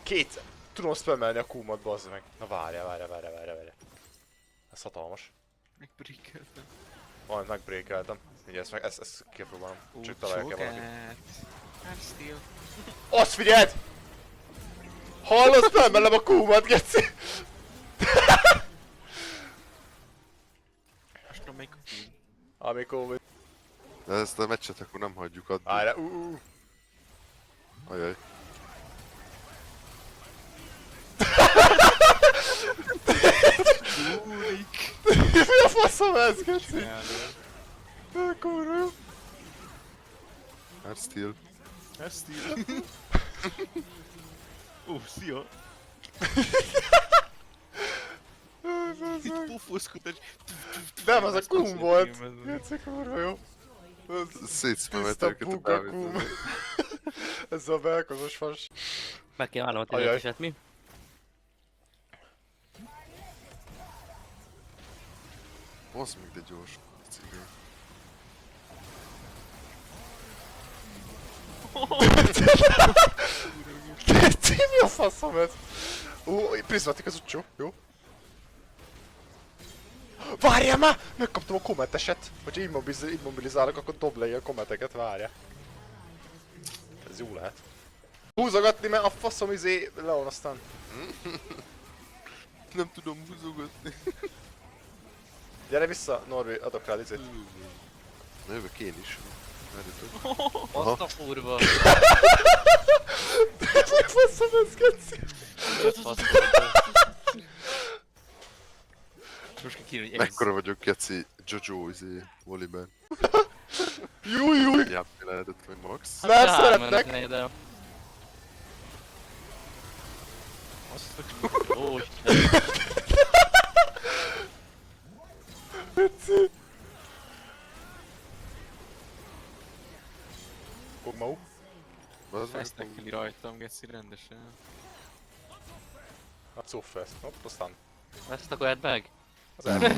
Kétszer. Tudom spammelni a Q-mat, bazd meg. Na várjál. Ez hatalmas. Megbreakeltem. Majd megbreakeltem. Ugye ezt kipróbálom. Csak találják el valaki. Heartsteel. Azt figyeld! Hallod, spammelem a Q-mat, geci! Most tudom melyik a Q. Amikor... De ezt a meccset akkor nem hagyjuk addig. Várjál, Ajaj. Úrik! Mi a faszom ez, geci? Kurva jó. Heartsteel. Heartsteel. Szia! Itt pufoszkodás. Nem, az a Q volt. Geci, kurva jó. Szétszmemet Tiszta őket a buga Q. Dávidot. Ez a belkozos fas. Meg kell állnom a Ajaj. ténylegeset, mi? Basz meg, de gyors. Cigény. Geci, mi a faszom ez? Prizmatik az utcsó, jó? Várjál már! Megkaptam a kommenteset! Hogyha immobilizálok, akkor dob le a kommenteket, várjál. Ez jó lehet. Húzogatni, mert a faszom Leon aztán. Nem tudom húzogatni. Gyere vissza, Norvi, adok rád izét. Na jövök én is. Várjatok. Azt a kurva! Mi a faszom ez, geci? Most kell kírni, hogy Mekkora vagyok, Geci, Jojo voliben. Júj! Játni lehetett meg max. Már szeretnek! De... Azt a kurva. Ó, Istenem. Geci! Kogmau. Bazd meg, Fesztekeli rajtam, geci, rendesen. A Zuffest. Hopp, aztán. Ezt akkor edd meg? Az el.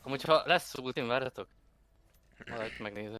Amúgy ha lesz ultim, várjatok. Majd megnézem.